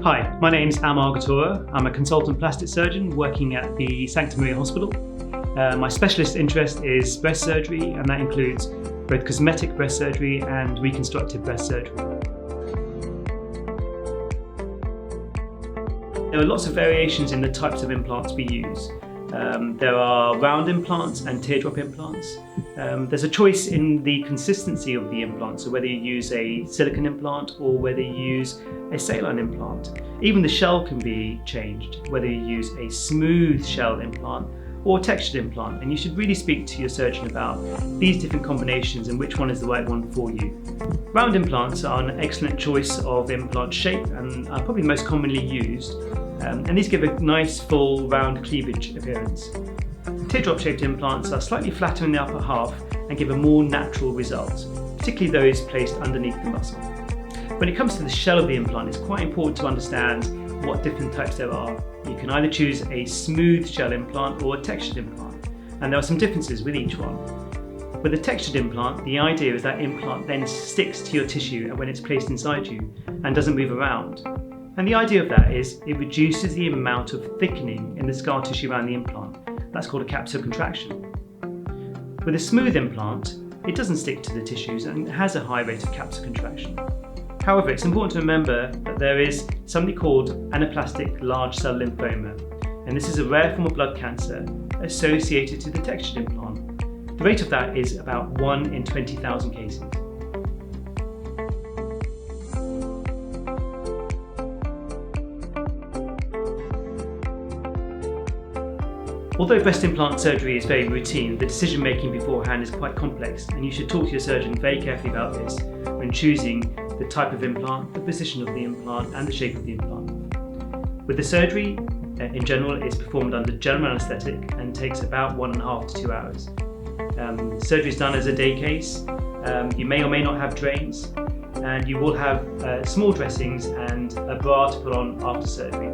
Hi, my name's Amar Ghattaura. I'm a consultant plastic surgeon working at the Sancta Maria Hospital. My specialist interest is breast surgery, and that includes both cosmetic breast surgery and reconstructive breast surgery. There are lots of variations in the types of implants we use. There are round implants and teardrop implants. There's a choice in the consistency of the implant, so whether you use a silicone implant or whether you use a saline implant. Even the shell can be changed, whether you use a smooth shell implant or textured implant, and you should really speak to your surgeon about these different combinations and which one is the right one for you. Round implants are an excellent choice of implant shape and are probably most commonly used, and these give a nice full round cleavage appearance. Teardrop shaped implants are slightly flatter in the upper half and give a more natural result, particularly those placed underneath the muscle. When it comes to the shell of the implant, it's quite important to understand what different types there are. You can either choose a smooth shell implant or a textured implant, and there are some differences with each one. With a textured implant, the idea is that implant then sticks to your tissue when it's placed inside you and doesn't move around. And the idea of that is it reduces the amount of thickening in the scar tissue around the implant. That's called a capsular contraction. With a smooth implant, it doesn't stick to the tissues and has a high rate of capsular contraction. However, it's important to remember that there is something called anaplastic large cell lymphoma, and this is a rare form of blood cancer associated to the textured implant. The rate of that is about 1 in 20,000 cases. Although breast implant surgery is very routine, the decision making beforehand is quite complex, and you should talk to your surgeon very carefully about this when choosing the type of implant, the position of the implant and the shape of the implant. With the surgery, in general, it's performed under general anaesthetic and takes about 1.5 to 2 hours. Surgery is done as a day case. You may or may not have drains, and you will have small dressings and a bra to put on after surgery.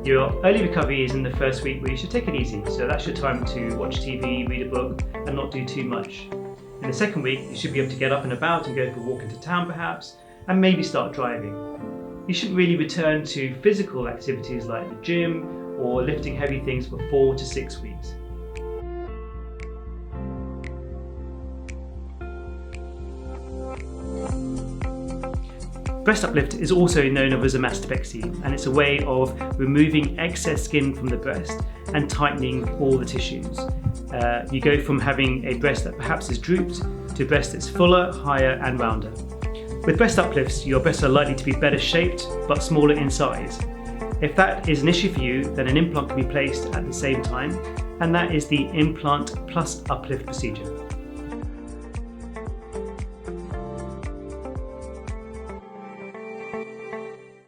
Your early recovery is in the first week, where you should take it easy, so that's your time to watch TV, read a book and not do too much. In the second week, you should be able to get up and about and go for a walk into town perhaps, and maybe start driving. You shouldn't really return to physical activities like the gym or lifting heavy things for 4 to 6 weeks. Breast uplift is also known as a mastopexy, and it's a way of removing excess skin from the breast and tightening all the tissues. You go from having a breast that perhaps is drooped to a breast that's fuller, higher and rounder. With breast uplifts, your breasts are likely to be better shaped but smaller in size. If that is an issue for you, then an implant can be placed at the same time, and that is the implant plus uplift procedure.